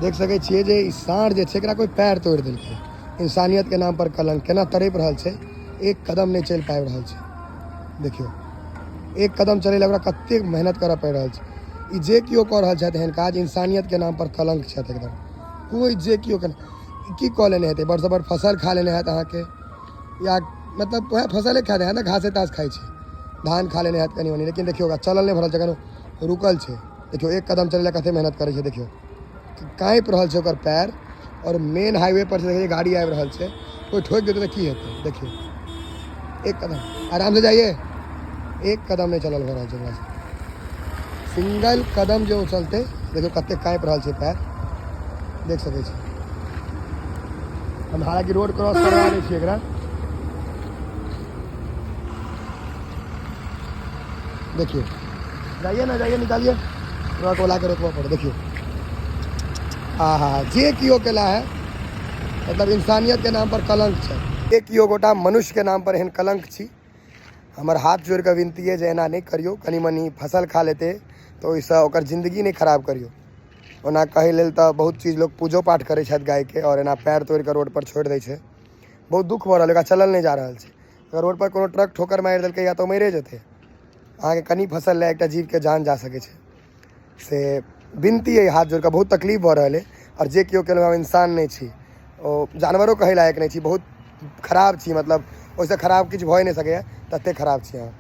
देख सकै छियै जे ई साँढ़ जे छै एकरा कोई पैर तोड़ि देलकै। इंसानियत के नाम पर कलंक केना तड़पि रहल छै, एक कदम नहीं चलि पाबि रहल छै। देखियौ एक कदम चलै लए ओकरा कतेक मेहनत करऽ पड़ि रहल छै। ई जे केओ कऽ रहल छथि एहन काज इंसानियत के नाम पर कलंक छथि एकदम। कोई जे केओ की कऽ लेने हेतै, बड़ सँ बड़ फसल खा लेने हैत अहाँके, या मतलब वएह फसले खाए हैत ने, घासे तास खाइ छै, धान खा लेने हैत कनि मनि। लेकिन देखियौ चलल नहीं भरल छै, कनि रुकल छै। देखियौ एक कदम चलै लए कतेक मेहनत करै छै। देखियौ काँपि रहल छै ओकर पैर, और मेन हाईवे पर से गाड़ी आबि रहल छै, कोई ठोकि देतै तऽ की हेतै। देखियौ एक कदम आराम से जाइए, एक कदम नहीं चलल भऽ रहल छै ओकरा से। सिंगल कदम जो चलते, देखियो कते काँपि रहल छै पैर, देख सकै छी। हम हालांकि रोड क्रॉस करवा दै छियै एकरा, देखिए जाइए ना, जाइए निकालिए, ट्रक वाला के रोकवा पड़े। देखियो हाँ जे केओ केला है, मतलब इंसानियत के नाम पर कलंक छै। जे केओ गोटा मनुष्य के नाम पर एहन कलंक छी। हमर हाथ जोड़ के विनती है जे एना नहीं करियो। कनी मनी फसल खा लेते तो ओहिसँ ओकर जिंदगी नहीं खराब करियो। ओना कहै लेल तऽ बहुत चीज लोग पूजो पाठ करै छथि गाय के, और एना पैर तोड़ के रोड पर छोड़ि दै छै। बहुत दुख भऽ रहल है, चलल नहीं जा रहल छै। अगर रोड पर कोनो ट्रक ठोकर मारि देलकै या तो मरे जेतै। अहाँके कनी फसल लए एकटा जीव के जान जा सकै छै। से विनती है हाथ जोड़ के, बहुत तकलीफ भऽ रहल है। और जे केओ केलहुँ हम इंसान नहीं छी, ओ जानवरों कहै लायक नहीं छी, बहुत खराब छी। मतलब ओहिसँ खराब किछु भऽ नहीं सकैए, ततेक खराब छी अहाँ।